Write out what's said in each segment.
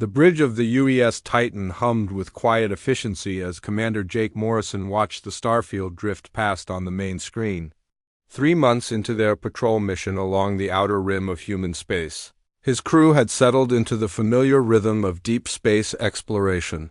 The bridge of the UES Titan hummed with quiet efficiency as Commander Jake Morrison watched the starfield drift past on the main screen. 3 months into their patrol mission along the outer rim of human space, his crew had settled into the familiar rhythm of deep space exploration.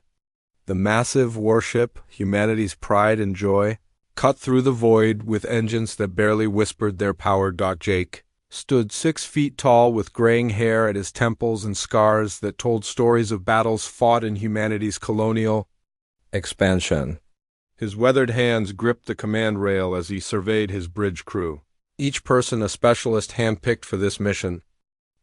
The massive warship, humanity's pride and joy, cut through the void with engines that barely whispered their power. Jake stood 6 feet tall with graying hair at his temples and scars that told stories of battles fought in humanity's colonial expansion. His weathered hands gripped the command rail as he surveyed his bridge crew, each person a specialist handpicked for this mission.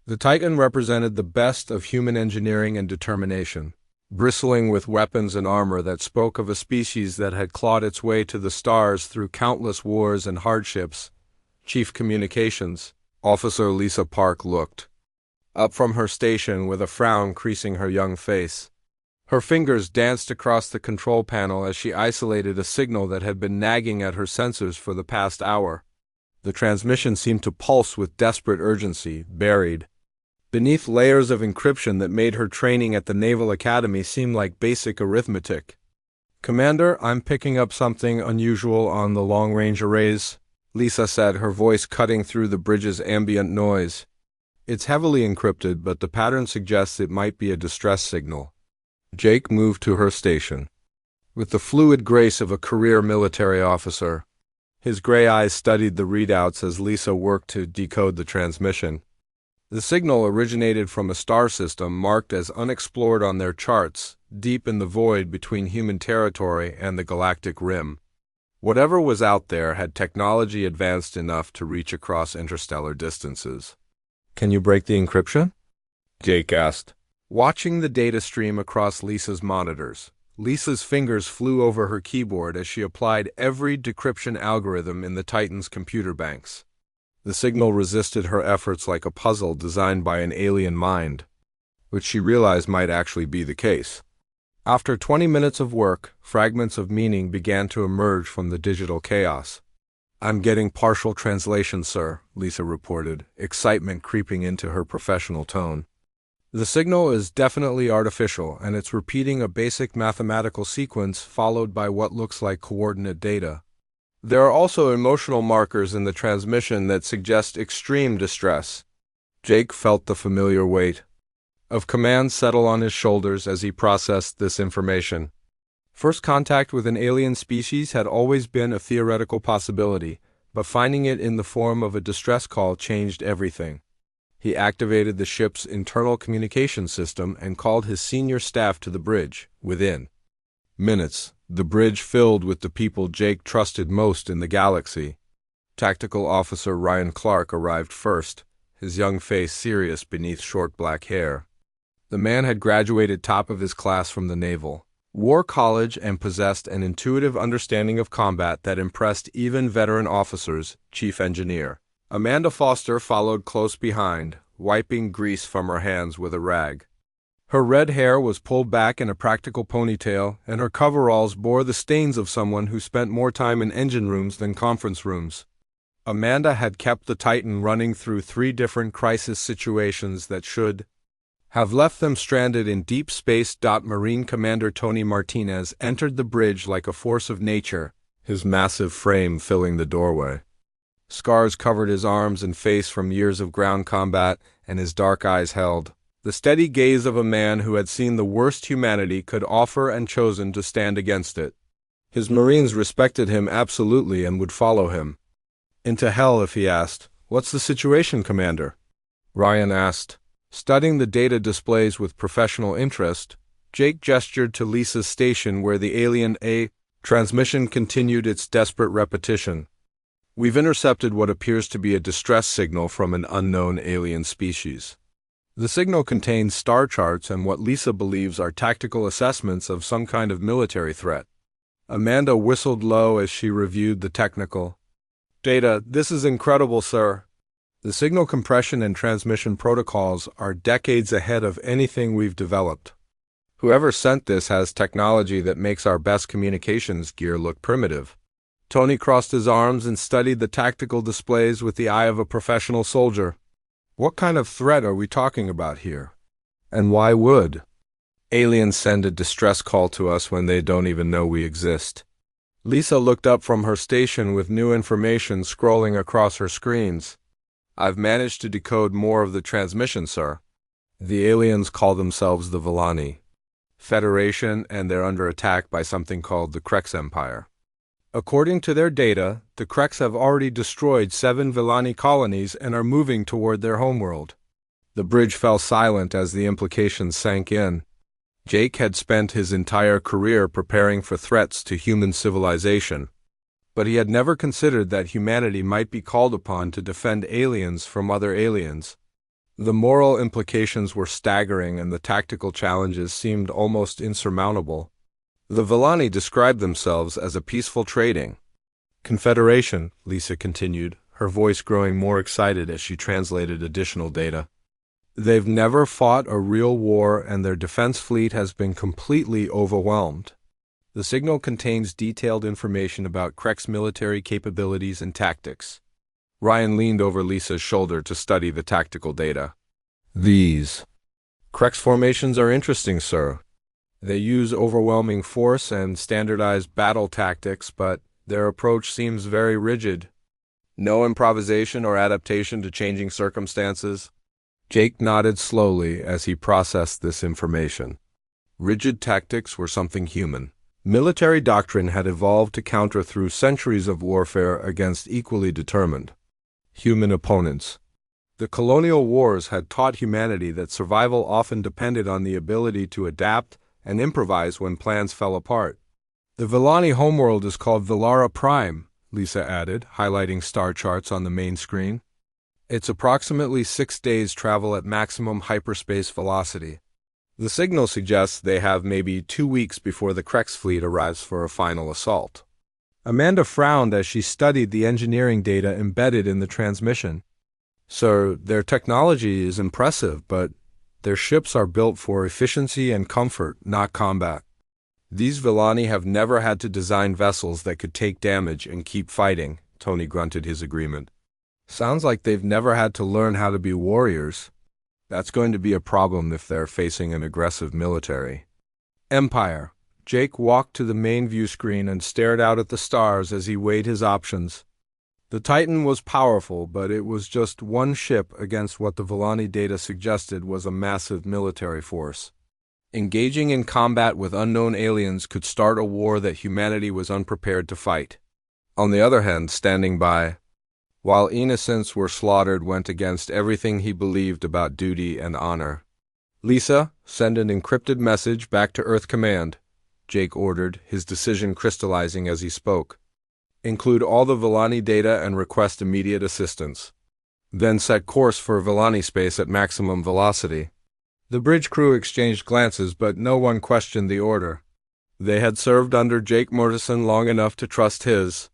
The Titan represented the best of human engineering and determination, bristling with weapons and armor that spoke of a species that had clawed its way to the stars through countless wars and hardships. Chief Communications Officer Lisa Park looked up from her station with a frown creasing her young face. Her fingers danced across the control panel as she isolated a signal that had been nagging at her sensors for the past hour. The transmission seemed to pulse with desperate urgency, buried beneath layers of encryption that made her training at the Naval Academy seem like basic arithmetic. "Commander, I'm picking up something unusual on the long-range arrays," Lisa said, her voice cutting through the bridge's ambient noise. "It's heavily encrypted, but the pattern suggests it might be a distress signal." Jake moved to her station with the fluid grace of a career military officer. His gray eyes studied the readouts as Lisa worked to decode the transmission. The signal originated from a star system marked as unexplored on their charts, deep in the void between human territory and the galactic rim. Whatever was out there had technology advanced enough to reach across interstellar distances. "Can you break the encryption?" Jake asked, watching the data stream across Lisa's monitors. Lisa's fingers flew over her keyboard as she applied every decryption algorithm in the Titan's computer banks. The signal resisted her efforts like a puzzle designed by an alien mind, which she realized might actually be the case. After 20 minutes of work, fragments of meaning began to emerge from the digital chaos. "I'm getting partial translation, sir," Lisa reported, excitement creeping into her professional tone. "The signal is definitely artificial, and it's repeating a basic mathematical sequence followed by what looks like coordinate data. There are also emotional markers in the transmission that suggest extreme distress." Jake felt the familiar weight of command settle on his shoulders as he processed this information. First contact with an alien species had always been a theoretical possibility, but finding it in the form of a distress call changed everything. He activated the ship's internal communication system and called his senior staff to the bridge. Within minutes, the bridge filled with the people Jake trusted most in the galaxy. Tactical Officer Ryan Clark arrived first, his young face serious beneath short black hair. The man had graduated top of his class from the Naval War College and possessed an intuitive understanding of combat that impressed even veteran officers. Chief Engineer Amanda Foster followed close behind, wiping grease from her hands with a rag. Her red hair was pulled back in a practical ponytail, and her coveralls bore the stains of someone who spent more time in engine rooms than conference rooms. Amanda had kept the Titan running through 3 different crisis situations that should have left them stranded in deep space. Marine Commander Tony Martinez entered the bridge like a force of nature, his massive frame filling the doorway. Scars covered his arms and face from years of ground combat, and his dark eyes held the steady gaze of a man who had seen the worst humanity could offer and chosen to stand against it. His Marines respected him absolutely and would follow him into hell if he asked, "What's the situation, Commander?" Ryan asked. Studying the data displays with professional interest, Jake gestured to Lisa's station where the alien A transmission continued its desperate repetition. "We've intercepted what appears to be a distress signal from an unknown alien species." The signal contains star charts and what Lisa believes are tactical assessments of some kind of military threat. Amanda whistled low as she reviewed the technical data. "This is incredible, sir. The signal compression and transmission protocols are decades ahead of anything we've developed. Whoever sent this has technology that makes our best communications gear look primitive." Tony crossed his arms and studied the tactical displays with the eye of a professional soldier. "What kind of threat are we talking about here? And why would Aliens send a distress call to us when they don't even know we exist. Lisa looked up from her station with new information scrolling across her screens. I've managed to decode more of the transmission, sir. The aliens call themselves the Villani Federation, and they're under attack by something called the Krex Empire. According to their data, the Krex have already destroyed 7 Villani colonies and are moving toward their homeworld. The bridge fell silent as the implications sank in. Jake had spent his entire career preparing for threats to human civilization, but he had never considered that humanity might be called upon to defend aliens from other aliens. The moral implications were staggering and the tactical challenges seemed almost insurmountable. The Villani described themselves as a peaceful trading confederation, Lisa continued, her voice growing more excited as she translated additional data. They've never fought a real war and their defense fleet has been completely overwhelmed. The signal contains detailed information about Krex military capabilities and tactics. Ryan leaned over Lisa's shoulder to study the tactical data. These Krex formations are interesting, sir. They use overwhelming force and standardized battle tactics, but their approach seems very rigid. No improvisation or adaptation to changing circumstances. Jake nodded slowly as he processed this information. Rigid tactics were something human. Military doctrine had evolved to counter through centuries of warfare against equally determined human opponents. The colonial wars had taught humanity that survival often depended on the ability to adapt and improvise when plans fell apart. The Villani homeworld is called Villara Prime, Lisa added, highlighting star charts on the main screen. It's approximately 6 days' travel at maximum hyperspace velocity. The signal suggests they have maybe 2 weeks before the Krex fleet arrives for a final assault. Amanda frowned as she studied the engineering data embedded in the transmission. Sir, their technology is impressive, but their ships are built for efficiency and comfort, not combat. These Villani have never had to design vessels that could take damage and keep fighting, Tony grunted his agreement. Sounds like they've never had to learn how to be warriors. That's going to be a problem if they're facing an aggressive military. Empire. Jake walked to the main view screen and stared out at the stars as he weighed his options. The Titan was powerful, but it was just one ship against what the Villani data suggested was a massive military force. Engaging in combat with unknown aliens could start a war that humanity was unprepared to fight. On the other hand, standing by, while innocents were slaughtered, went against everything he believed about duty and honor. Lisa, send an encrypted message back to Earth Command, Jake ordered, his decision crystallizing as he spoke. Include all the Villani data and request immediate assistance. Then set course for Villani space at maximum velocity. The bridge crew exchanged glances, but no one questioned the order. They had served under Jake Mortison long enough to trust his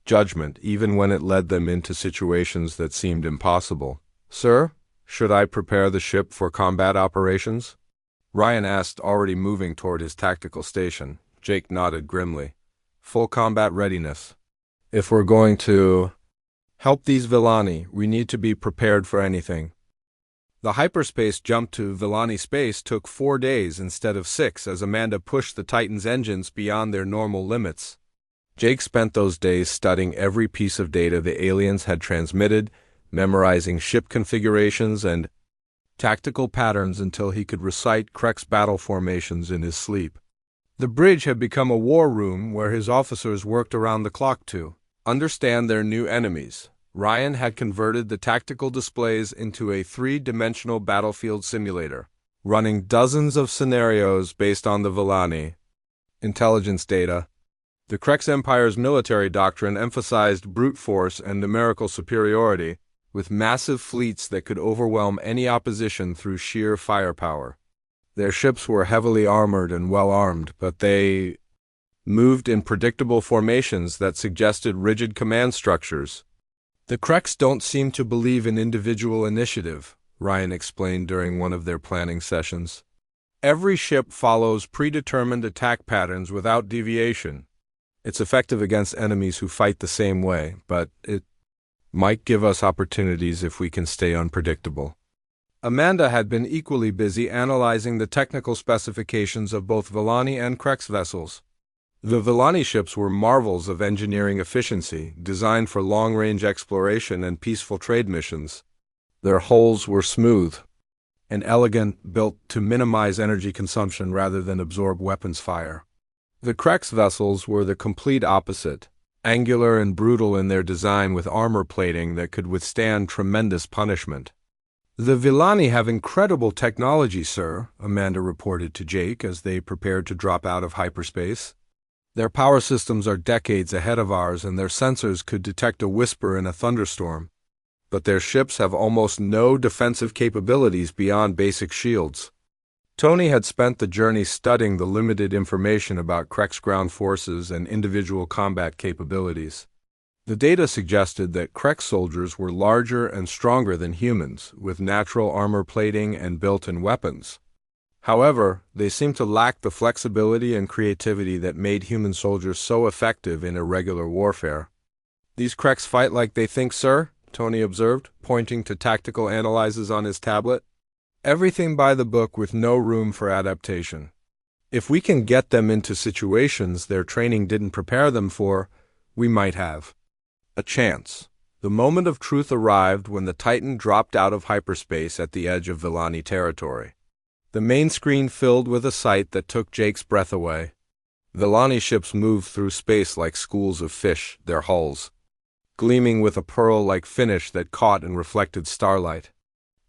judgment, even when it led them into situations that seemed impossible. Sir, should I prepare the ship for combat operations? Ryan asked, already moving toward his tactical station. Jake nodded grimly. Full combat readiness. If we're going to help these Villani, we need to be prepared for anything. The hyperspace jump to Villani space took 4 days instead of 6 as Amanda pushed the Titan's engines beyond their normal limits. Jake spent those days studying every piece of data the aliens had transmitted, memorizing ship configurations and tactical patterns until he could recite Krex battle formations in his sleep. The bridge had become a war room where his officers worked around the clock to understand their new enemies. Ryan had converted the tactical displays into a 3-dimensional battlefield simulator, running dozens of scenarios based on the Villani intelligence data. The Krex Empire's military doctrine emphasized brute force and numerical superiority, with massive fleets that could overwhelm any opposition through sheer firepower. Their ships were heavily armored and well-armed, but they moved in predictable formations that suggested rigid command structures. The Krex don't seem to believe in individual initiative, Ryan explained during one of their planning sessions. Every ship follows predetermined attack patterns without deviation. It's effective against enemies who fight the same way, but it might give us opportunities if we can stay unpredictable. Amanda had been equally busy analyzing the technical specifications of both Villani and Krex vessels. The Villani ships were marvels of engineering efficiency, designed for long-range exploration and peaceful trade missions. Their hulls were smooth and elegant, built to minimize energy consumption rather than absorb weapons fire. The Krex vessels were the complete opposite, angular and brutal in their design with armor plating that could withstand tremendous punishment. "The Villani have incredible technology, sir," Amanda reported to Jake as they prepared to drop out of hyperspace. "Their power systems are decades ahead of ours, and their sensors could detect a whisper in a thunderstorm. But their ships have almost no defensive capabilities beyond basic shields." Tony had spent the journey studying the limited information about Krex ground forces and individual combat capabilities. The data suggested that Krex soldiers were larger and stronger than humans, with natural armor plating and built-in weapons. However, they seemed to lack the flexibility and creativity that made human soldiers so effective in irregular warfare. "These Krex fight like they think, sir," Tony observed, pointing to tactical analyses on his tablet. "Everything by the book with no room for adaptation. If we can get them into situations their training didn't prepare them for, we might have a chance." The moment of truth arrived when the Titan dropped out of hyperspace at the edge of Villani territory. The main screen filled with a sight that took Jake's breath away. Villani ships moved through space like schools of fish, their hulls gleaming with a pearl-like finish that caught and reflected starlight.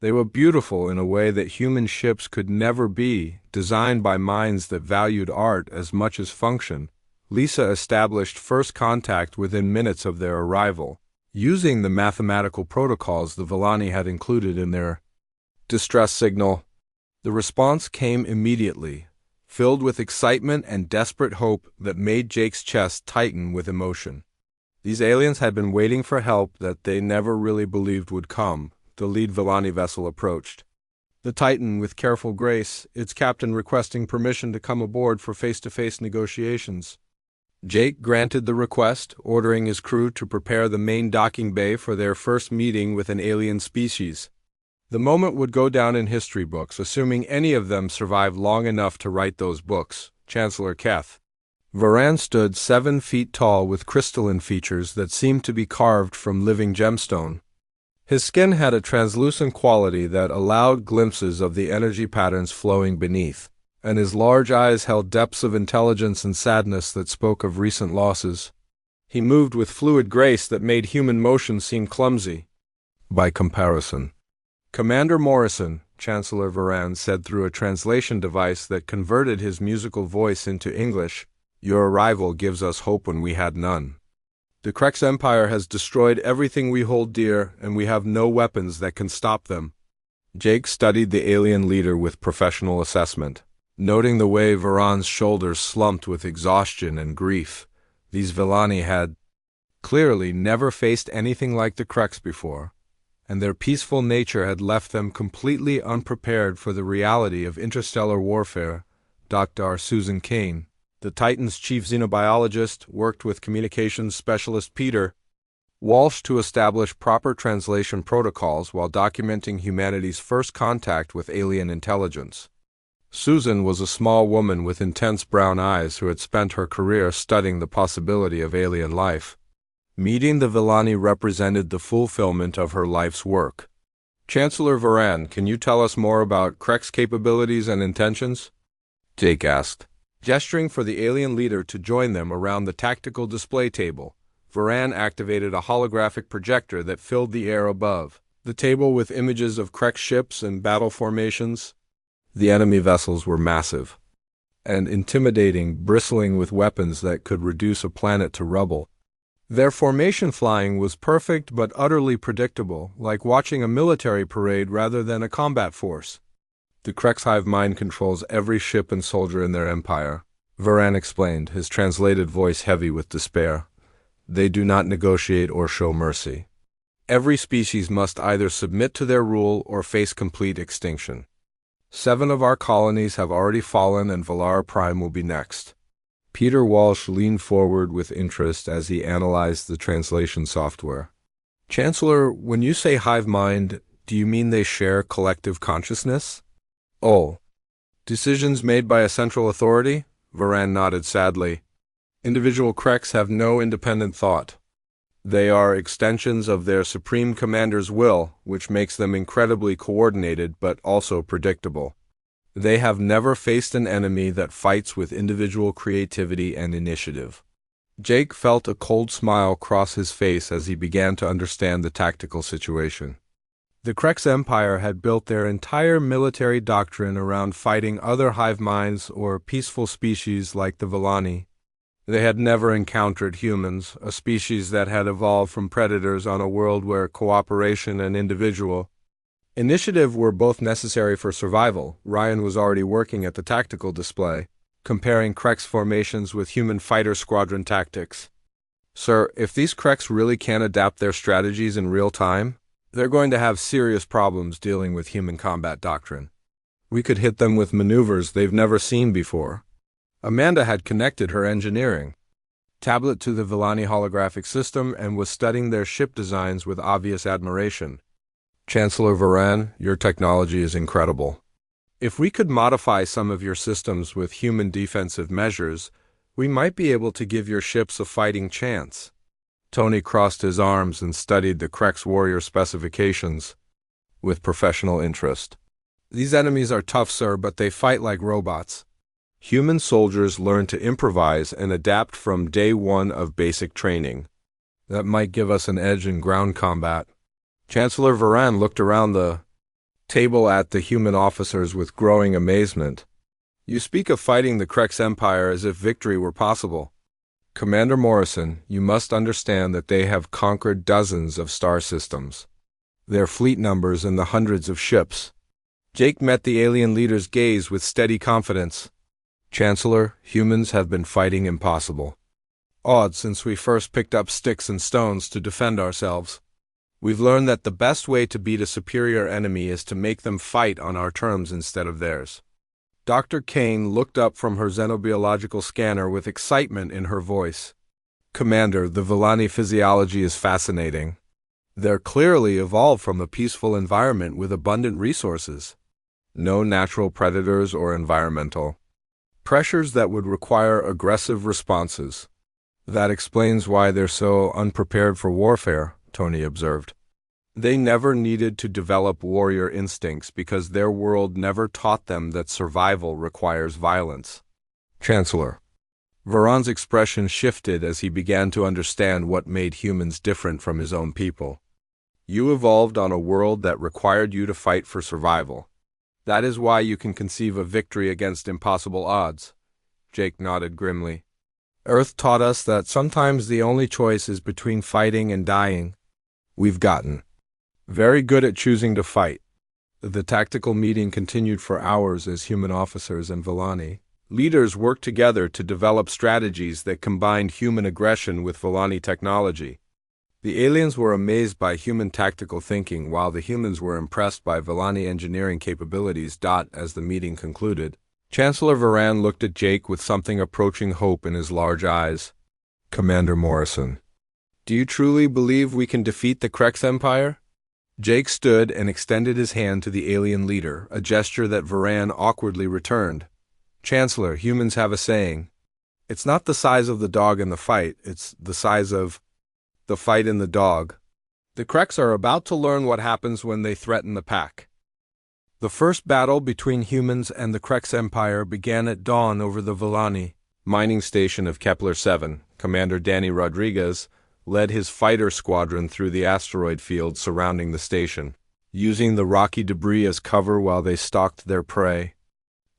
They were beautiful in a way that human ships could never be, designed by minds that valued art as much as function. Lisa established first contact within minutes of their arrival, using the mathematical protocols the Villani had included in their distress signal. The response came immediately, filled with excitement and desperate hope that made Jake's chest tighten with emotion. These aliens had been waiting for help that they never really believed would come. The lead Villani vessel approached the Titan with careful grace, its captain requesting permission to come aboard for face-to-face negotiations. Jake granted the request, ordering his crew to prepare the main docking bay for their first meeting with an alien species. The moment would go down in history books, assuming any of them survived long enough to write those books. Chancellor Keth Varan stood 7 feet tall with crystalline features that seemed to be carved from living gemstone. His skin had a translucent quality that allowed glimpses of the energy patterns flowing beneath, and his large eyes held depths of intelligence and sadness that spoke of recent losses. He moved with fluid grace that made human motion seem clumsy by comparison. "Commander Morrison," Chancellor Varan said through a translation device that converted his musical voice into English, "your arrival gives us hope when we had none. The Krex Empire has destroyed everything we hold dear, and we have no weapons that can stop them." Jake studied the alien leader with professional assessment, noting the way Varan's shoulders slumped with exhaustion and grief. These Villani had clearly never faced anything like the Krex before, and their peaceful nature had left them completely unprepared for the reality of interstellar warfare. Dr. Susan Kane, the Titan's chief xenobiologist, worked with communications specialist Peter Walsh to establish proper translation protocols while documenting humanity's first contact with alien intelligence. Susan was a small woman with intense brown eyes who had spent her career studying the possibility of alien life. Meeting the Villani represented the fulfillment of her life's work. "Chancellor Varan, can you tell us more about Krex capabilities and intentions?" Jake asked, gesturing for the alien leader to join them around the tactical display table. Varan activated a holographic projector that filled the air above the table with images of Krex ships and battle formations. The enemy vessels were massive and intimidating, bristling with weapons that could reduce a planet to rubble. Their formation flying was perfect but utterly predictable, like watching a military parade rather than a combat force. "The Krex hive mind controls every ship and soldier in their empire," Varan explained, his translated voice heavy with despair. "They do not negotiate or show mercy. Every species must either submit to their rule or face complete extinction. 7 of our colonies have already fallen, and Valara Prime will be next." Peter Walsh leaned forward with interest as he analyzed the translation software. "Chancellor, when you say hive mind, Do you mean they share collective consciousness? Oh. Decisions made by a central authority? Varan nodded sadly. Individual Kreks have no independent thought. They are extensions of their Supreme Commander's will, which makes them incredibly coordinated but also predictable. They have never faced an enemy that fights with individual creativity and initiative. Jake felt a cold smile cross his face as he began to understand the tactical situation. The Kreks Empire had built their entire military doctrine around fighting other hive minds or peaceful species like the Villani. They had never encountered humans, a species that had evolved from predators on a world where cooperation and individual initiative were both necessary for survival. Ryan was already working at the tactical display, comparing Kreks formations with human fighter squadron tactics. Sir, if these Kreks really can't adapt their strategies in real time, they're going to have serious problems dealing with human combat doctrine. We could hit them with maneuvers they've never seen before. Amanda had connected her engineering tablet to the Villani holographic system and was studying their ship designs with obvious admiration. Chancellor Varan, your technology is incredible. If we could modify some of your systems with human defensive measures, we might be able to give your ships a fighting chance. Tony crossed his arms and studied the Kreks warrior specifications with professional interest. These enemies are tough, sir, but they fight like robots. Human soldiers learn to improvise and adapt from day one of basic training. That might give us an edge in ground combat. Chancellor Varan looked around the table at the human officers with growing amazement. You speak of fighting the Kreks Empire as if victory were possible. Commander Morrison, you must understand that they have conquered dozens of star systems. Their fleet numbers in the hundreds of ships. Jake met the alien leader's gaze with steady confidence. Chancellor, humans have been fighting impossible odds since we first picked up sticks and stones to defend ourselves. We've learned that the best way to beat a superior enemy is to make them fight on our terms instead of theirs. Dr. Kane looked up from her xenobiological scanner with excitement in her voice. Commander, the Villani physiology is fascinating. They're clearly evolved from a peaceful environment with abundant resources. No natural predators or environmental pressures that would require aggressive responses. That explains why they're so unprepared for warfare, Tony observed. They never needed to develop warrior instincts because their world never taught them that survival requires violence. Chancellor. Varan's expression shifted as he began to understand what made humans different from his own people. You evolved on a world that required you to fight for survival. That is why you can conceive of victory against impossible odds. Jake nodded grimly. Earth taught us that sometimes the only choice is between fighting and dying. We've gotten very good at choosing to fight. The tactical meeting continued for hours as human officers and Villani leaders worked together to develop strategies that combined human aggression with Villani technology. The aliens were amazed by human tactical thinking while the humans were impressed by Villani engineering capabilities. As the meeting concluded, Chancellor Varan looked at Jake with something approaching hope in his large eyes. Commander Morrison, do you truly believe we can defeat the Kreks Empire? Jake stood and extended his hand to the alien leader, a gesture that Varan awkwardly returned. Chancellor, humans have a saying. It's not the size of the dog in the fight, it's the size of the fight in the dog. The Kreks are about to learn what happens when they threaten the pack. The first battle between humans and the Kreks Empire began at dawn over the Villani mining station of Kepler-7. Commander Danny Rodriguez led his fighter squadron through the asteroid field surrounding the station, using the rocky debris as cover while they stalked their prey.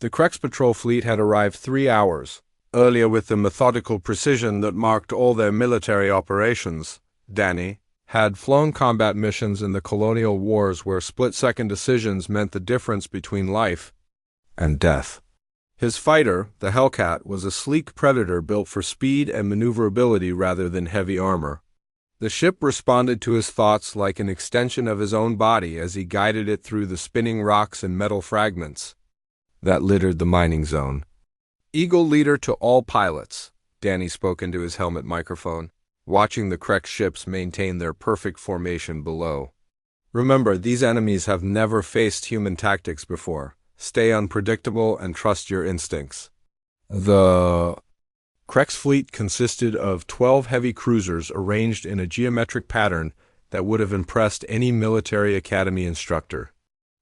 The Kreks patrol fleet had arrived 3 hours earlier with the methodical precision that marked all their military operations. Danny had flown combat missions in the colonial wars where split-second decisions meant the difference between life and death. His fighter, the Hellcat, was a sleek predator built for speed and maneuverability rather than heavy armor. The ship responded to his thoughts like an extension of his own body as he guided it through the spinning rocks and metal fragments that littered the mining zone. Eagle leader to all pilots, Danny spoke into his helmet microphone, watching the Kreks ships maintain their perfect formation below. Remember, these enemies have never faced human tactics before. Stay unpredictable and trust your instincts. The Krek's fleet consisted of 12 heavy cruisers arranged in a geometric pattern that would have impressed any military academy instructor.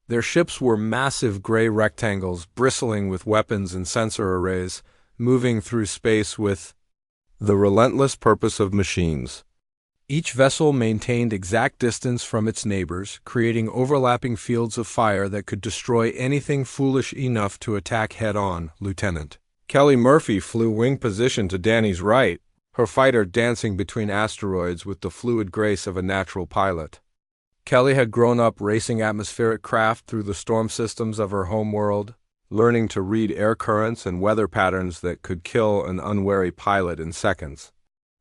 Their ships were massive gray rectangles bristling with weapons and sensor arrays, moving through space with the relentless purpose of machines. Each vessel maintained exact distance from its neighbors, creating overlapping fields of fire that could destroy anything foolish enough to attack head-on, Lieutenant. Kelly Murphy flew wing position to Danny's right, her fighter dancing between asteroids with the fluid grace of a natural pilot. Kelly had grown up racing atmospheric craft through the storm systems of her home world, learning to read air currents and weather patterns that could kill an unwary pilot in seconds.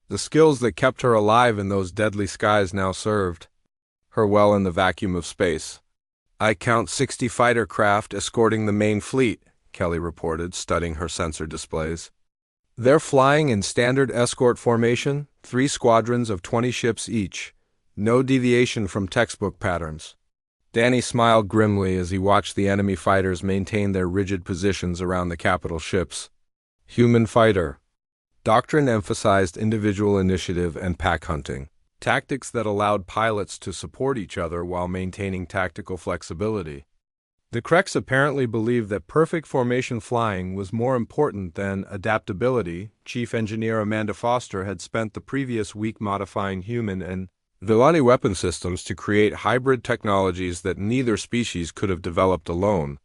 The skills that kept her alive in those deadly skies now served her well in the vacuum of space. "I count 60 fighter craft escorting the main fleet," Kelly reported, studying her sensor displays. "They're flying in standard escort formation, 3 squadrons of 20 ships each. No deviation from textbook patterns." Danny smiled grimly as he watched the enemy fighters maintain their rigid positions around the capital ships. Human fighter. Doctrine emphasized individual initiative and pack hunting, tactics that allowed pilots to support each other while maintaining tactical flexibility. The Kreks apparently believed that perfect formation flying was more important than adaptability. Chief Engineer Amanda Foster had spent the previous week modifying human and Villani weapon systems to create hybrid technologies that neither species could have developed alone.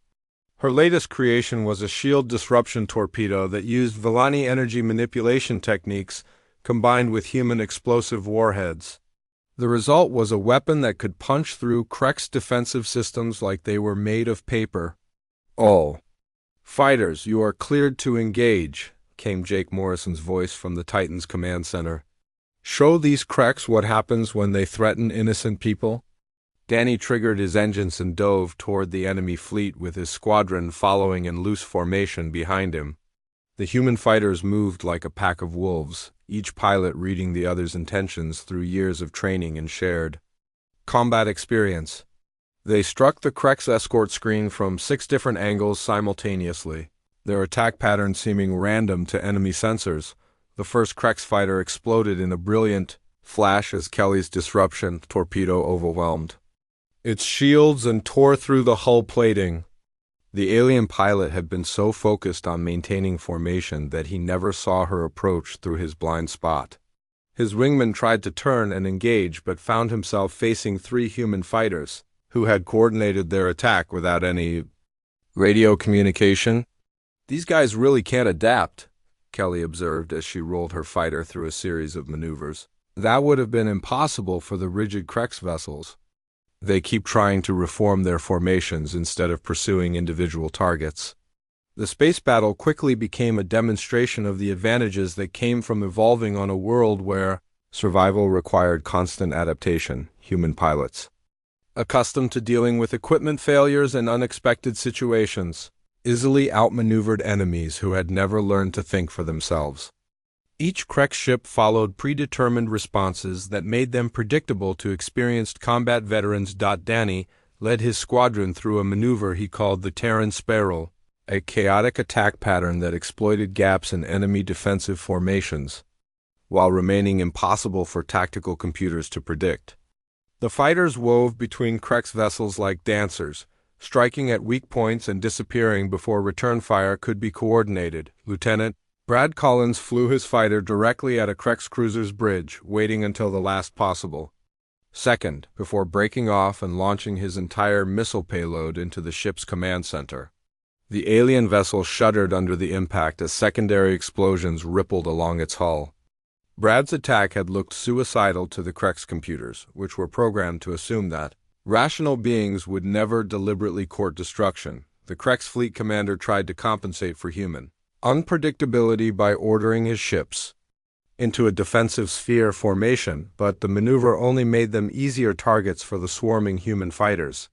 Her latest creation was a shield disruption torpedo that used Villani energy manipulation techniques combined with human explosive warheads. The result was a weapon that could punch through Krek's defensive systems like they were made of paper. "All fighters, you are cleared to engage," came Jake Morrison's voice from the Titan's command center. "Show these Kreks what happens when they threaten innocent people." Danny triggered his engines and dove toward the enemy fleet with his squadron following in loose formation behind him. The human fighters moved like a pack of wolves, each pilot reading the other's intentions through years of training and shared combat experience. They struck the Krek's escort screen from 6 different angles simultaneously, their attack pattern seeming random to enemy sensors. The first Krek's fighter exploded in a brilliant flash as Kelly's disruption torpedo overwhelmed its shields and tore through the hull plating. The alien pilot had been so focused on maintaining formation that he never saw her approach through his blind spot. His wingman tried to turn and engage but found himself facing 3 human fighters, who had coordinated their attack without any radio communication. "These guys really can't adapt," Kelly observed as she rolled her fighter through a series of maneuvers. "That would have been impossible for the rigid Krek's vessels. They keep trying to reform their formations instead of pursuing individual targets." The space battle quickly became a demonstration of the advantages that came from evolving on a world where survival required constant adaptation. Human pilots, accustomed to dealing with equipment failures and unexpected situations, easily outmaneuvered enemies who had never learned to think for themselves. Each Krek ship followed predetermined responses that made them predictable to experienced combat veterans. Danny led his squadron through a maneuver he called the Terran Spiral, a chaotic attack pattern that exploited gaps in enemy defensive formations, while remaining impossible for tactical computers to predict. The fighters wove between Krek's vessels like dancers, striking at weak points and disappearing before return fire could be coordinated. Lieutenant Brad Collins flew his fighter directly at a Krek's cruiser's bridge, waiting until the last possible second before breaking off and launching his entire missile payload into the ship's command center. The alien vessel shuddered under the impact as secondary explosions rippled along its hull. Brad's attack had looked suicidal to the Krek's computers, which were programmed to assume that rational beings would never deliberately court destruction. The Krek's fleet commander tried to compensate for human unpredictability by ordering his ships into a defensive sphere formation, but the maneuver only made them easier targets for the swarming human fighters.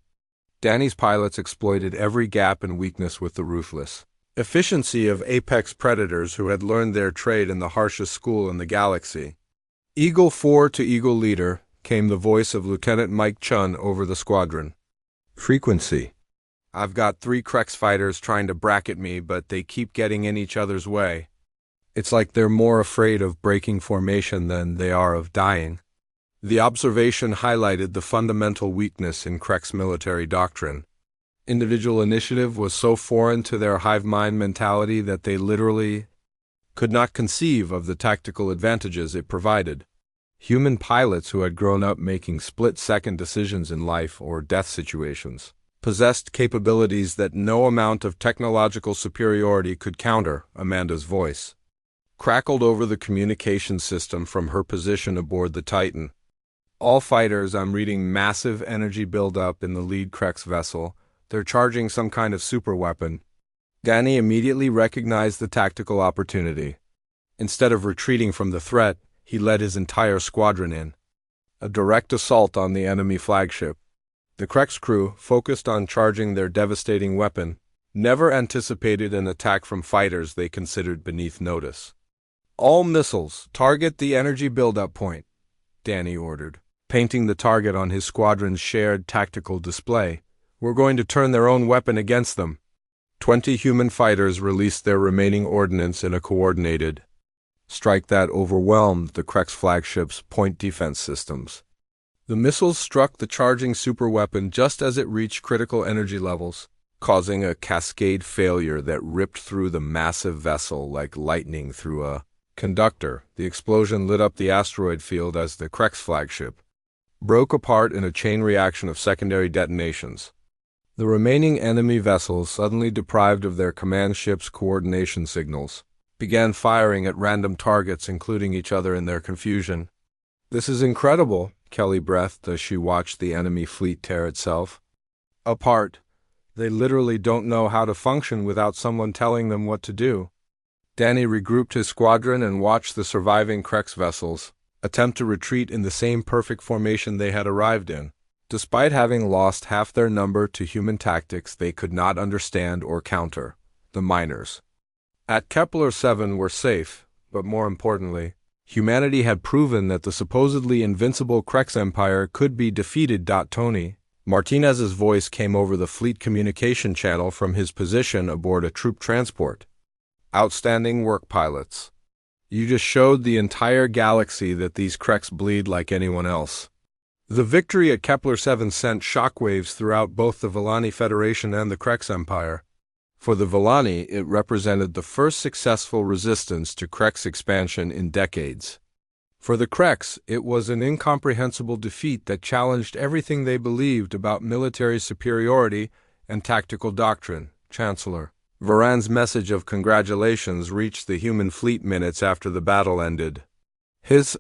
Danny's pilots exploited every gap and weakness with the ruthless efficiency of apex predators who had learned their trade in the harshest school in the galaxy. Eagle 4 to Eagle Leader, came the voice of Lieutenant Mike Chun over the squadron. Frequency. I've got 3 Krex fighters trying to bracket me, but they keep getting in each other's way. It's like they're more afraid of breaking formation than they are of dying. The observation highlighted the fundamental weakness in Krex military doctrine. Individual initiative was so foreign to their hive mind mentality that they literally could not conceive of the tactical advantages it provided. Human pilots who had grown up making split-second decisions in life or death situations possessed capabilities that no amount of technological superiority could counter. Amanda's voice crackled over the communication system from her position aboard the Titan. All fighters, I'm reading massive energy buildup in the lead Krex vessel. They're charging some kind of superweapon. Danny immediately recognized the tactical opportunity. Instead of retreating from the threat, he led his entire squadron in a direct assault on the enemy flagship. The Krex crew, focused on charging their devastating weapon, never anticipated an attack from fighters they considered beneath notice. All missiles, target the energy buildup point, Danny ordered, painting the target on his squadron's shared tactical display. We're going to turn their own weapon against them. 20 human fighters released their remaining ordnance in a coordinated strike that overwhelmed the Krex flagship's point defense systems. The missiles struck the charging superweapon just as it reached critical energy levels, causing a cascade failure that ripped through the massive vessel like lightning through a conductor. The explosion lit up the asteroid field as the Krex flagship broke apart in a chain reaction of secondary detonations. The remaining enemy vessels, suddenly deprived of their command ship's coordination signals, began firing at random targets, including each other in their confusion. This is incredible, Kelly breathed as she watched the enemy fleet tear itself apart. They literally don't know how to function without someone telling them what to do. Danny regrouped his squadron and watched the surviving Krex vessels attempt to retreat in the same perfect formation they had arrived in. Despite having lost half their number to human tactics they could not understand or counter, the miners at Kepler-7 were safe, but more importantly, humanity had proven that the supposedly invincible Krex Empire could be defeated. Tony Martinez's voice came over the fleet communication channel from his position aboard a troop transport. Outstanding work, pilots. You just showed the entire galaxy that these Krex bleed like anyone else. The victory at Kepler-7 sent shockwaves throughout both the Villani Federation and the Krex Empire. For the Villani, it represented the first successful resistance to Krex expansion in decades. For the Krex, it was an incomprehensible defeat that challenged everything they believed about military superiority and tactical doctrine. Chancellor Varan's message of congratulations reached the human fleet minutes after the battle ended. His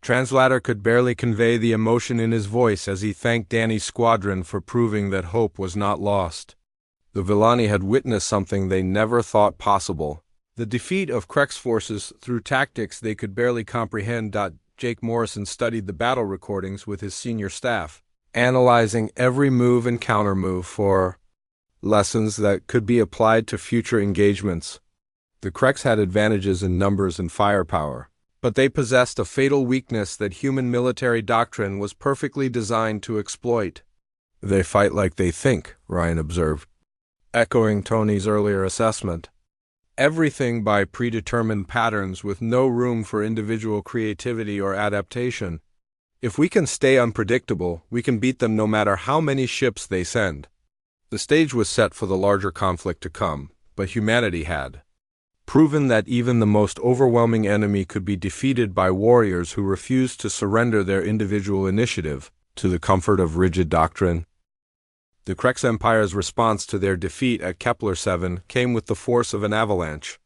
translator could barely convey the emotion in his voice as he thanked Danny's squadron for proving that hope was not lost. The Villani had witnessed something they never thought possible: the defeat of Krex forces through tactics they could barely comprehend. Jake Morrison studied the battle recordings with his senior staff, analyzing every move and countermove for lessons that could be applied to future engagements. The Krex had advantages in numbers and firepower, but they possessed a fatal weakness that human military doctrine was perfectly designed to exploit. They fight like they think, Ryan observed, echoing Tony's earlier assessment. Everything by predetermined patterns with no room for individual creativity or adaptation. If we can stay unpredictable, we can beat them no matter how many ships they send. The stage was set for the larger conflict to come, but humanity had proven that even the most overwhelming enemy could be defeated by warriors who refused to surrender their individual initiative to the comfort of rigid doctrine. The Krex Empire's response to their defeat at Kepler-7 came with the force of an avalanche.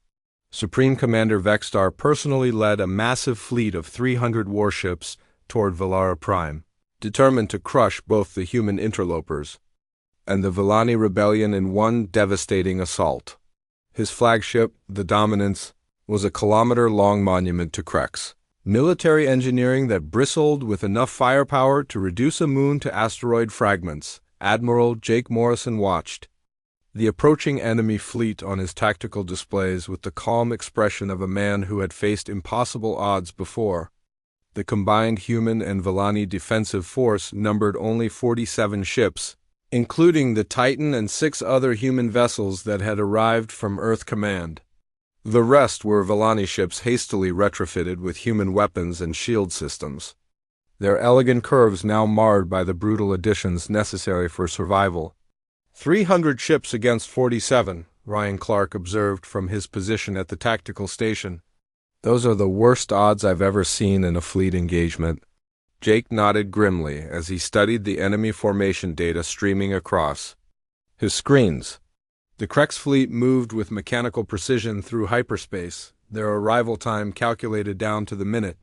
Supreme Commander Vextar personally led a massive fleet of 300 warships toward Valara Prime, determined to crush both the human interlopers and the Villani rebellion in one devastating assault. His flagship, the Dominance, was a kilometer-long monument to Krex military engineering that bristled with enough firepower to reduce a moon to asteroid fragments. Admiral Jake Morrison watched the approaching enemy fleet on his tactical displays with the calm expression of a man who had faced impossible odds before. the combined human and Vellani defensive force numbered only 47 ships, including the Titan and 6 other human vessels that had arrived from Earth Command. The rest were Vellani ships hastily retrofitted with human weapons and shield systems, their elegant curves now marred by the brutal additions necessary for survival. 300 ships against 47, Ryan Clark observed from his position at the tactical station. Those are the worst odds I've ever seen in a fleet engagement. Jake nodded grimly as he studied the enemy formation data streaming across his screens. The Krex fleet moved with mechanical precision through hyperspace, their arrival time calculated down to the minute.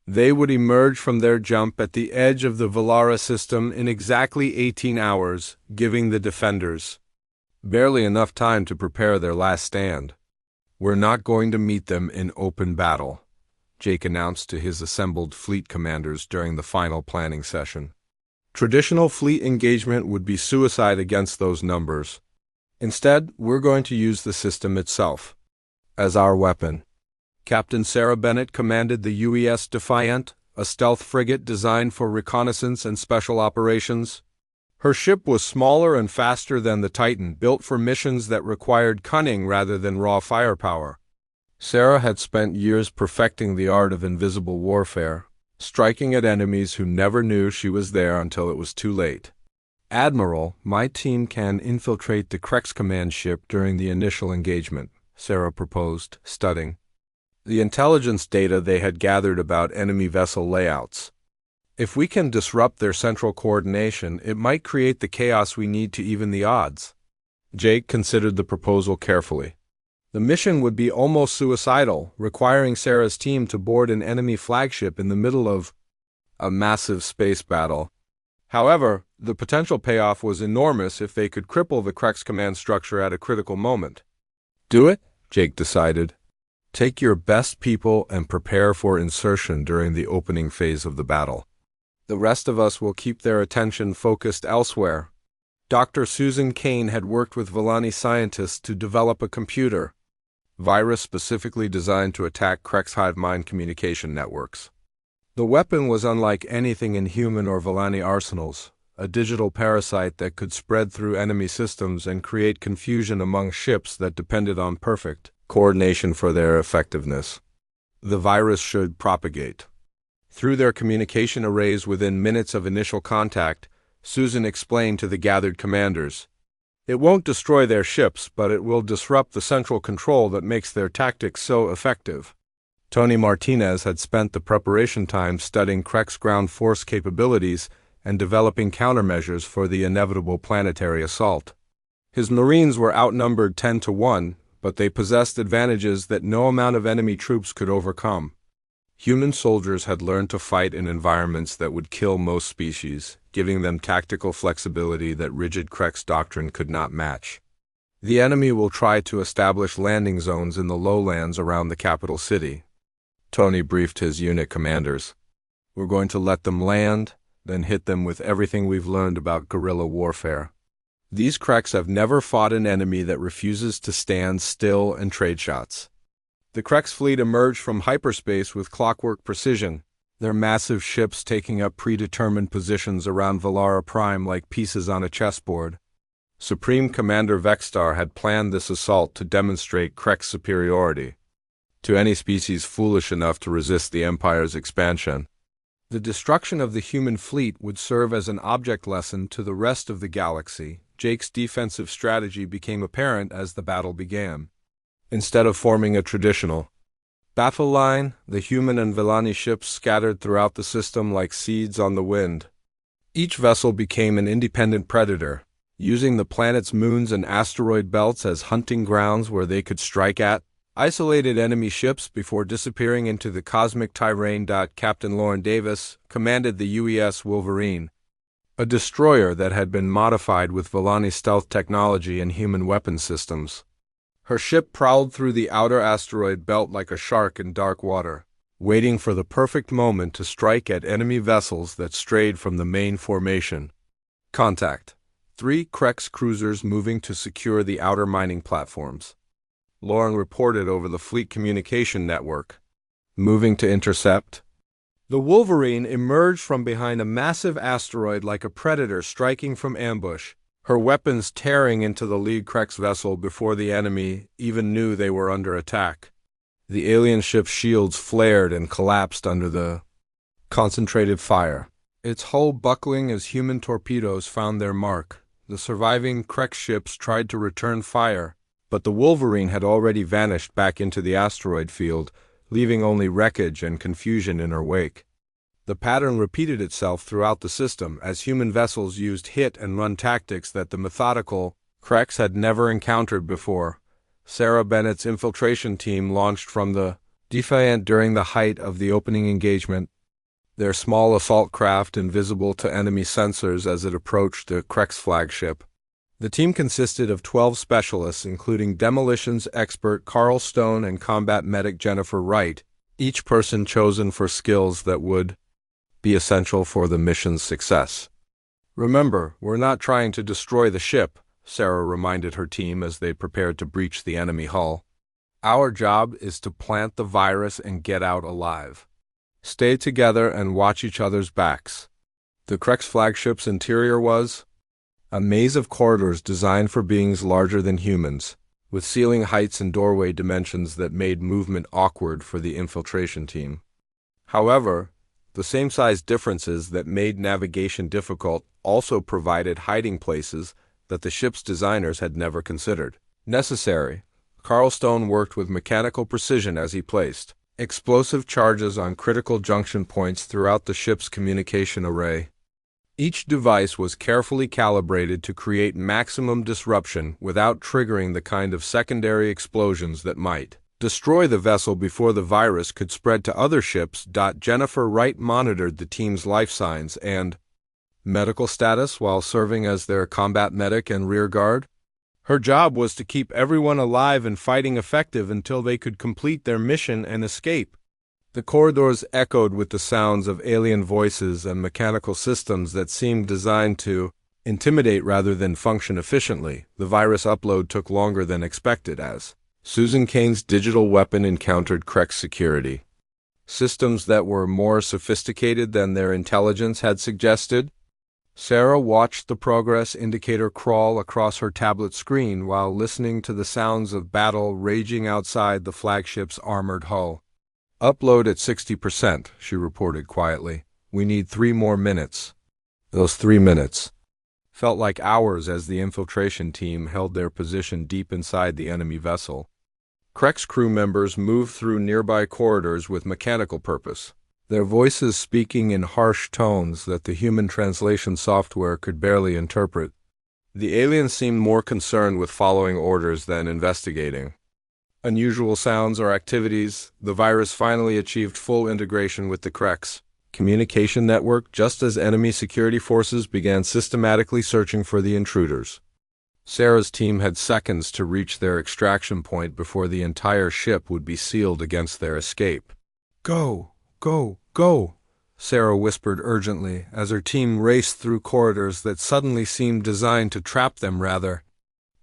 They would emerge from their jump at the edge of the Velara system in exactly 18 hours, giving the defenders barely enough time to prepare their last stand. "We're not going to meet them in open battle," Jake announced to his assembled fleet commanders during the final planning session. "Traditional fleet engagement would be suicide against those numbers. Instead, we're going to use the system itself as our weapon." Captain Sarah Bennett commanded the UES Defiant, a stealth frigate designed for reconnaissance and special operations. Her ship was smaller and faster than the Titan, built for missions that required cunning rather than raw firepower. Sarah had spent years perfecting the art of invisible warfare, striking at enemies who never knew she was there until it was too late. "Admiral, my team can infiltrate the Krex command ship during the initial engagement," Sarah proposed, studying the intelligence data they had gathered about enemy vessel layouts. "If we can disrupt their central coordination, it might create the chaos we need to even the odds." Jake considered the proposal carefully. The mission would be almost suicidal, requiring Sarah's team to board an enemy flagship in the middle of a massive space battle. However, the potential payoff was enormous if they could cripple the Krex command structure at a critical moment. "Do it," Jake decided. "Take your best people and prepare for insertion during the opening phase of the battle. The rest of us will keep their attention focused elsewhere." Dr. Susan Kane had worked with Vellani scientists to develop a computer virus specifically designed to attack Krex hive mind communication networks. The weapon was unlike anything in human or Vellani arsenals, a digital parasite that could spread through enemy systems and create confusion among ships that depended on perfect coordination for their effectiveness. The virus should propagate through their communication arrays within minutes of initial contact, Susan explained to the gathered commanders. "It won't destroy their ships, but it will disrupt the central control that makes their tactics so effective." Tony Martinez had spent the preparation time studying Krex ground force capabilities and developing countermeasures for the inevitable planetary assault. His Marines were outnumbered 10-1, but they possessed advantages that no amount of enemy troops could overcome. Human soldiers had learned to fight in environments that would kill most species, giving them tactical flexibility that rigid Krex doctrine could not match. "The enemy will try to establish landing zones in the lowlands around the capital city," Tony briefed his unit commanders. "We're going to let them land, then hit them with everything we've learned about guerrilla warfare. These Krex have never fought an enemy that refuses to stand still and trade shots." The Krex fleet emerged from hyperspace with clockwork precision, their massive ships taking up predetermined positions around Velara Prime like pieces on a chessboard. Supreme Commander Vexstar had planned this assault to demonstrate Krex superiority to any species foolish enough to resist the Empire's expansion. The destruction of the human fleet would serve as an object lesson to the rest of the galaxy. Jake's defensive strategy became apparent as the battle began. Instead of forming a traditional battle line, the human and Vellani ships scattered throughout the system like seeds on the wind. Each vessel became an independent predator, using the planet's moons and asteroid belts as hunting grounds where they could strike at isolated enemy ships before disappearing into the cosmic terrain. Captain Lauren Davis commanded the UES Wolverine, a destroyer that had been modified with Vellani stealth technology and human weapon systems. Her ship prowled through the outer asteroid belt like a shark in dark water, waiting for the perfect moment to strike at enemy vessels that strayed from the main formation. Contact: 3 Krex cruisers moving to secure the outer mining platforms. Lauren reported over the fleet communication network. Moving to intercept. The Wolverine emerged from behind a massive asteroid like a predator striking from ambush, her weapons tearing into the lead Krex vessel before the enemy even knew they were under attack. The alien ship's shields flared and collapsed under the concentrated fire, its hull buckling as human torpedoes found their mark. The surviving Krex ships tried to return fire, but the Wolverine had already vanished back into the asteroid field, leaving only wreckage and confusion in her wake. The pattern repeated itself throughout the system as human vessels used hit-and-run tactics that the methodical Krex had never encountered before. Sarah Bennett's infiltration team launched from the Defiant during the height of the opening engagement, their small assault craft invisible to enemy sensors as it approached the Krex flagship. The team consisted of 12 specialists, including demolitions expert Carl Stone and combat medic Jennifer Wright, each person chosen for skills that would be essential for the mission's success. "Remember, we're not trying to destroy the ship," Sarah reminded her team as they prepared to breach the enemy hull. "Our job is to plant the virus and get out alive. Stay together and watch each other's backs." The Krex flagship's interior was a maze of corridors designed for beings larger than humans, with ceiling heights and doorway dimensions that made movement awkward for the infiltration team. However, the same size differences that made navigation difficult also provided hiding places that the ship's designers had never considered necessary. Carl Stone worked with mechanical precision as he placed explosive charges on critical junction points throughout the ship's communication array. Each device was carefully calibrated to create maximum disruption without triggering the kind of secondary explosions that might destroy the vessel before the virus could spread to other ships. Jennifer Wright monitored the team's life signs and medical status while serving as their combat medic and rear guard. Her job was to keep everyone alive and fighting effective until they could complete their mission and escape. The corridors echoed with the sounds of alien voices and mechanical systems that seemed designed to intimidate rather than function efficiently. The virus upload took longer than expected as Susan Kane's digital weapon encountered Krex security systems that were more sophisticated than their intelligence had suggested. Sarah watched the progress indicator crawl across her tablet screen while listening to the sounds of battle raging outside the flagship's armored hull. "Upload at 60%, she reported quietly. "We need 3 more minutes." Those 3 minutes felt like hours as the infiltration team held their position deep inside the enemy vessel. Krex crew members moved through nearby corridors with mechanical purpose, their voices speaking in harsh tones that the human translation software could barely interpret. The aliens seemed more concerned with following orders than investigating unusual sounds or activities. The virus finally achieved full integration with the Krex communication network just as enemy security forces began systematically searching for the intruders. Sarah's team had seconds to reach their extraction point before the entire ship would be sealed against their escape. "Go, go, go," Sarah whispered urgently as her team raced through corridors that suddenly seemed designed to trap them rather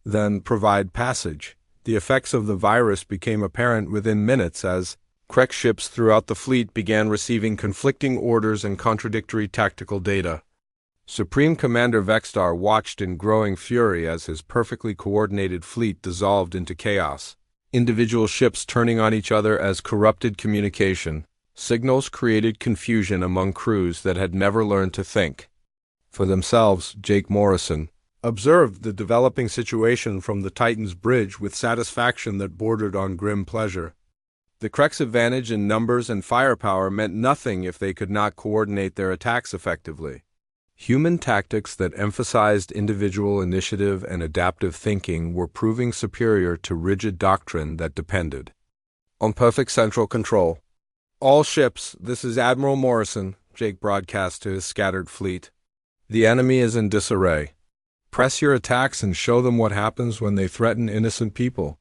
than provide passage. The effects of the virus became apparent within minutes as Krex ships throughout the fleet began receiving conflicting orders and contradictory tactical data. Supreme Commander Vexstar watched in growing fury as his perfectly coordinated fleet dissolved into chaos, individual ships turning on each other as corrupted communication signals created confusion among crews that had never learned to think for themselves. Jake Morrison observed the developing situation from the Titan's bridge with satisfaction that bordered on grim pleasure. The Krex advantage in numbers and firepower meant nothing if they could not coordinate their attacks effectively. Human tactics that emphasized individual initiative and adaptive thinking were proving superior to rigid doctrine that depended on perfect central control. "All ships, this is Admiral Morrison," Jake broadcast to his scattered fleet. "The enemy is in disarray. Press your attacks and show them what happens when they threaten innocent people."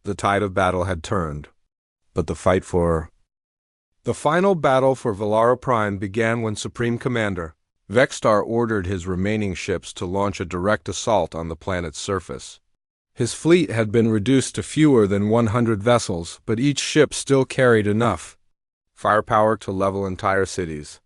The tide of battle had turned, but the final battle for Valara Prime began when Supreme Commander Vexstar ordered his remaining ships to launch a direct assault on the planet's surface. His fleet had been reduced to fewer than 100 vessels, but each ship still carried enough firepower to level entire cities.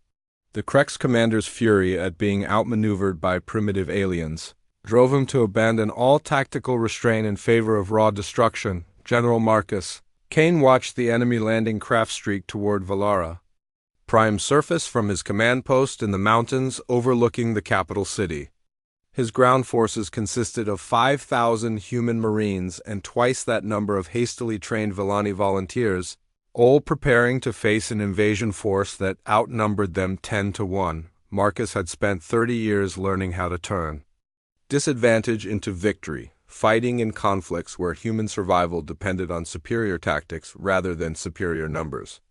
The Krex commander's fury at being outmaneuvered by primitive aliens drove him to abandon all tactical restraint in favor of raw destruction. General Marcus Kane watched the enemy landing craft streak toward Valara, prime surface from his command post in the mountains overlooking the capital city. His ground forces consisted of 5,000 human marines and twice that number of hastily trained Villani volunteers, all preparing to face an invasion force that outnumbered them 10-1. Marcus had spent 30 years learning how to turn disadvantage into victory, fighting in conflicts where human survival depended on superior tactics rather than superior numbers.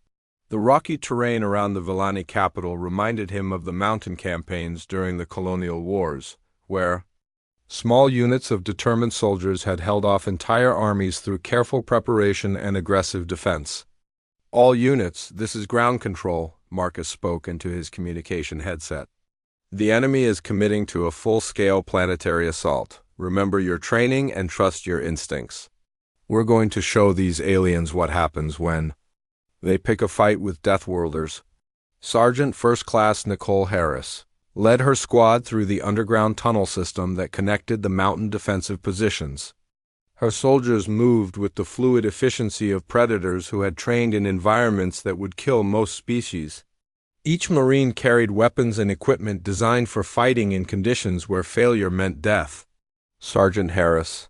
The rocky terrain around the Villani capital reminded him of the mountain campaigns during the colonial wars, where small units of determined soldiers had held off entire armies through careful preparation and aggressive defense. "All units, this is ground control," Marcus spoke into his communication headset. "The enemy is committing to a full-scale planetary assault. Remember your training and trust your instincts. We're going to show these aliens what happens when they pick a fight with Deathworlders." Sergeant First Class Nicole Harris led her squad through the underground tunnel system that connected the mountain defensive positions. Her soldiers moved with the fluid efficiency of predators who had trained in environments that would kill most species. Each Marine carried weapons and equipment designed for fighting in conditions where failure meant death. "Sergeant Harris,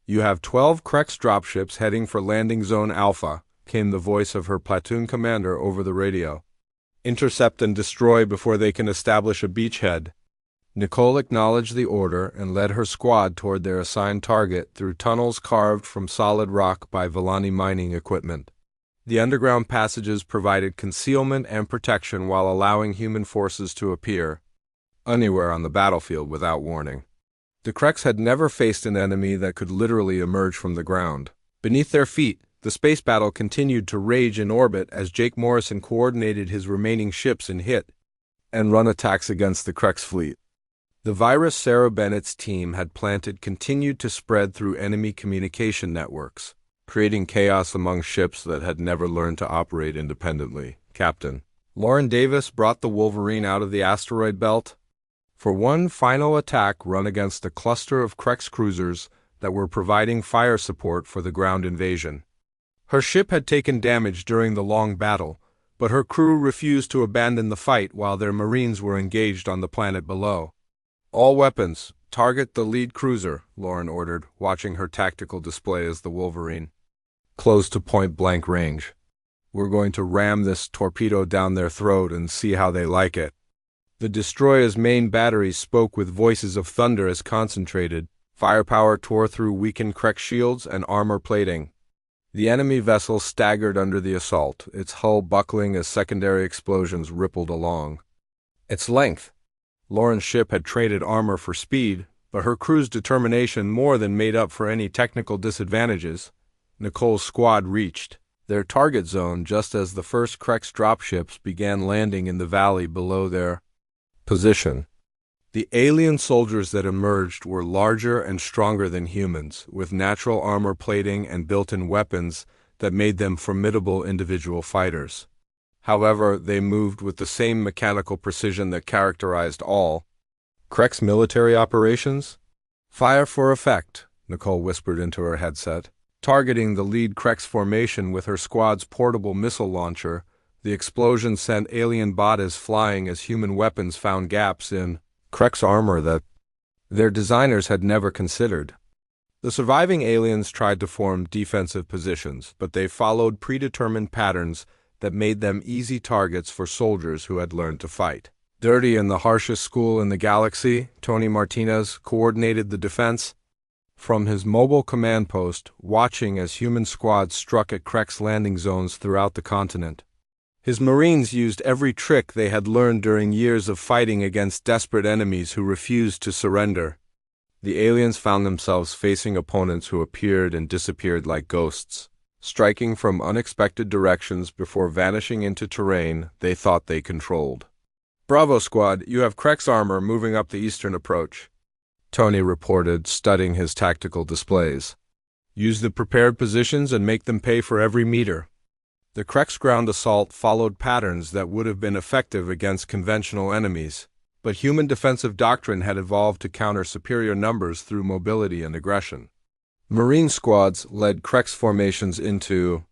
you have 12 Krex dropships heading for Landing Zone Alpha," came the voice of her platoon commander over the radio. "Intercept and destroy before they can establish a beachhead." Nicole acknowledged the order and led her squad toward their assigned target through tunnels carved from solid rock by Villani mining equipment. The underground passages provided concealment and protection while allowing human forces to appear anywhere on the battlefield without warning. The Krex had never faced an enemy that could literally emerge from the ground. Beneath their feet, the space battle continued to rage in orbit as Jake Morrison coordinated his remaining ships in hit and run attacks against the Krex fleet. The virus Sarah Bennett's team had planted continued to spread through enemy communication networks, creating chaos among ships that had never learned to operate independently. Captain Lauren Davis brought the Wolverine out of the asteroid belt for one final attack run against a cluster of Krex cruisers that were providing fire support for the ground invasion. Her ship had taken damage during the long battle, but her crew refused to abandon the fight while their Marines were engaged on the planet below. "All weapons, target the lead cruiser," Lauren ordered, watching her tactical display as the Wolverine closed to point-blank range. "We're going to ram this torpedo down their throat and see how they like it." The destroyer's main batteries spoke with voices of thunder as concentrated firepower tore through weakened Krex shields and armor plating. The enemy vessel staggered under the assault, its hull buckling as secondary explosions rippled along its length. Lauren's ship had traded armor for speed, but her crew's determination more than made up for any technical disadvantages. Nicole's squad reached their target zone just as the first Krex dropships began landing in the valley below their position. The alien soldiers that emerged were larger and stronger than humans, with natural armor plating and built-in weapons that made them formidable individual fighters. However, they moved with the same mechanical precision that characterized all Krex military operations. "Fire for effect," Nicole whispered into her headset. Targeting the lead Krex formation with her squad's portable missile launcher, the explosion sent alien bodies flying as human weapons found gaps in Krex armor that their designers had never considered. The surviving aliens tried to form defensive positions, but they followed predetermined patterns that made them easy targets for soldiers who had learned to fight. Dirty in the harshest school in the galaxy, Tony Martinez coordinated the defense from his mobile command post, watching as human squads struck at Krex landing zones throughout the continent. His Marines used every trick they had learned during years of fighting against desperate enemies who refused to surrender. The aliens found themselves facing opponents who appeared and disappeared like ghosts, striking from unexpected directions before vanishing into terrain they thought they controlled. "Bravo, squad, you have Krex armor moving up the eastern approach," Tony reported, studying his tactical displays. "Use the prepared positions and make them pay for every meter." The Krek's ground assault followed patterns that would have been effective against conventional enemies, but human defensive doctrine had evolved to counter superior numbers through mobility and aggression. Marine squads led Krek's formations into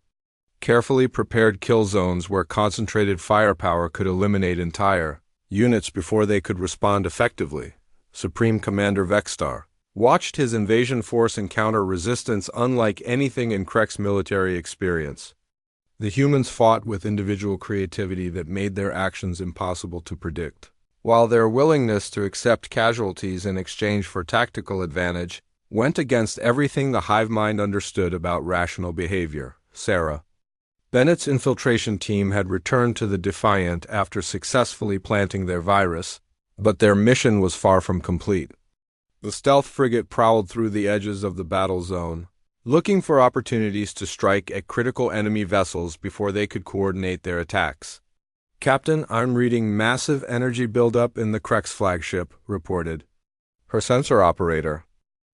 carefully prepared kill zones where concentrated firepower could eliminate entire units before they could respond effectively. Supreme Commander Vexstar watched his invasion force encounter resistance unlike anything in Krek's military experience. The humans fought with individual creativity that made their actions impossible to predict, while their willingness to accept casualties in exchange for tactical advantage went against everything the hive mind understood about rational behavior. Sarah Bennett's infiltration team had returned to the Defiant after successfully planting their virus, but their mission was far from complete. The stealth frigate prowled through the edges of the battle zone, looking for opportunities to strike at critical enemy vessels before they could coordinate their attacks. "Captain, I'm reading massive energy buildup in the Krek's flagship," reported her sensor operator.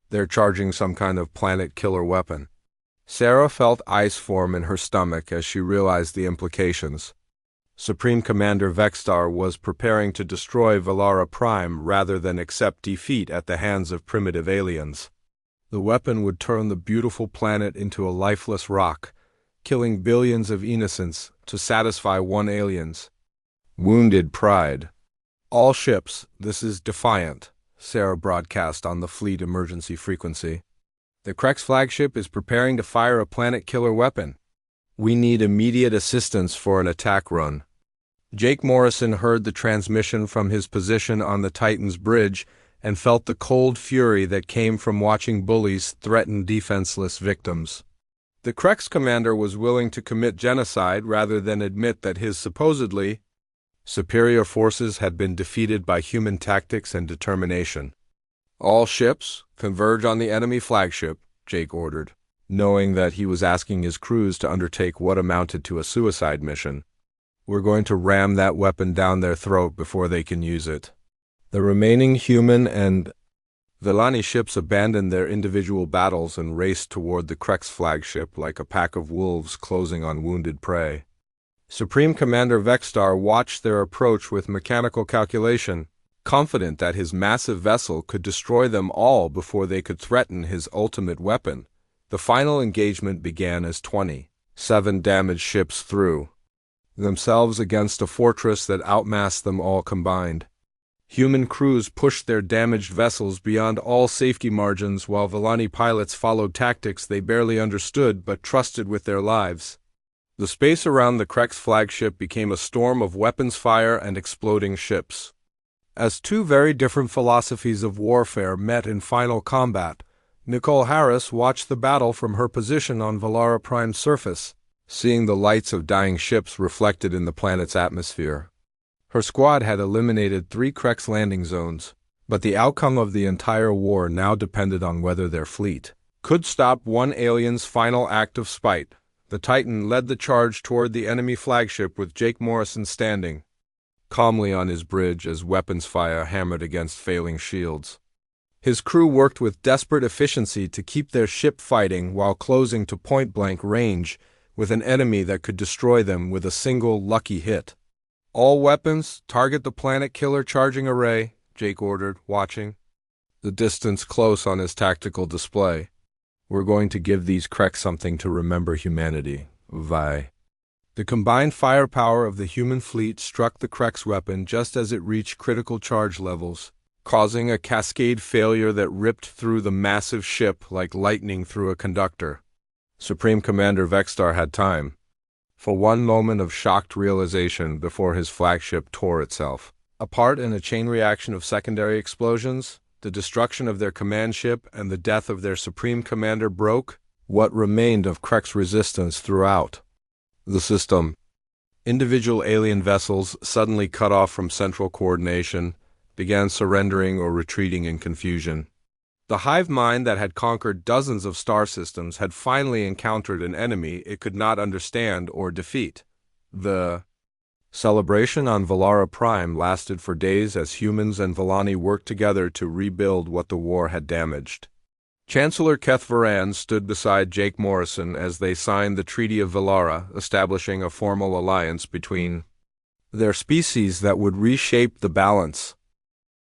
"They're charging some kind of planet-killer weapon." Sarah felt ice form in her stomach as she realized the implications. Supreme Commander Vexstar was preparing to destroy Valara Prime rather than accept defeat at the hands of primitive aliens. The weapon would turn the beautiful planet into a lifeless rock, killing billions of innocents to satisfy one alien's wounded pride. "All ships, this is Defiant," Sarah broadcast on the fleet emergency frequency. "The Krek's flagship is preparing to fire a planet-killer weapon. We need immediate assistance for an attack run." Jake Morrison heard the transmission from his position on the Titan's bridge and felt the cold fury that came from watching bullies threaten defenseless victims. The Krek's commander was willing to commit genocide rather than admit that his supposedly superior forces had been defeated by human tactics and determination. "All ships, converge on the enemy flagship," Jake ordered, knowing that he was asking his crews to undertake what amounted to a suicide mission. "We're going to ram that weapon down their throat before they can use it." The remaining human and Villani ships abandoned their individual battles and raced toward the Krek's flagship like a pack of wolves closing on wounded prey. Supreme Commander Vexstar watched their approach with mechanical calculation, confident that his massive vessel could destroy them all before they could threaten his ultimate weapon. The final engagement began as 27 damaged ships threw themselves against a fortress that outmassed them all combined. Human crews pushed their damaged vessels beyond all safety margins while Villani pilots followed tactics they barely understood but trusted with their lives. The space around the Krek's flagship became a storm of weapons fire and exploding ships. As two very different philosophies of warfare met in final combat, Nicole Harris watched the battle from her position on Valara Prime's surface, seeing the lights of dying ships reflected in the planet's atmosphere. Her squad had eliminated 3 Krek's landing zones, but the outcome of the entire war now depended on whether their fleet could stop one alien's final act of spite. The Titan led the charge toward the enemy flagship with Jake Morrison standing calmly on his bridge as weapons fire hammered against failing shields. His crew worked with desperate efficiency to keep their ship fighting while closing to point-blank range with an enemy that could destroy them with a single lucky hit. "All weapons, target the planet killer charging array," Jake ordered, watching the distance close on his tactical display. "We're going to give these Kreks something to remember humanity." Vi. The combined firepower of the human fleet struck the Krek's weapon just as it reached critical charge levels, causing a cascade failure that ripped through the massive ship like lightning through a conductor. Supreme Commander Vexstar had time for one moment of shocked realization before his flagship tore itself apart in a chain reaction of secondary explosions. The destruction of their command ship and the death of their Supreme Commander broke what remained of Krek's resistance throughout the system. Individual alien vessels, suddenly cut off from central coordination, began surrendering or retreating in confusion. The hive mind that had conquered dozens of star systems had finally encountered an enemy it could not understand or defeat. The celebration on Valara Prime lasted for days as humans and Villani worked together to rebuild what the war had damaged. Chancellor Keth Varan stood beside Jake Morrison as they signed the Treaty of Velara, establishing a formal alliance between their species that would reshape the balance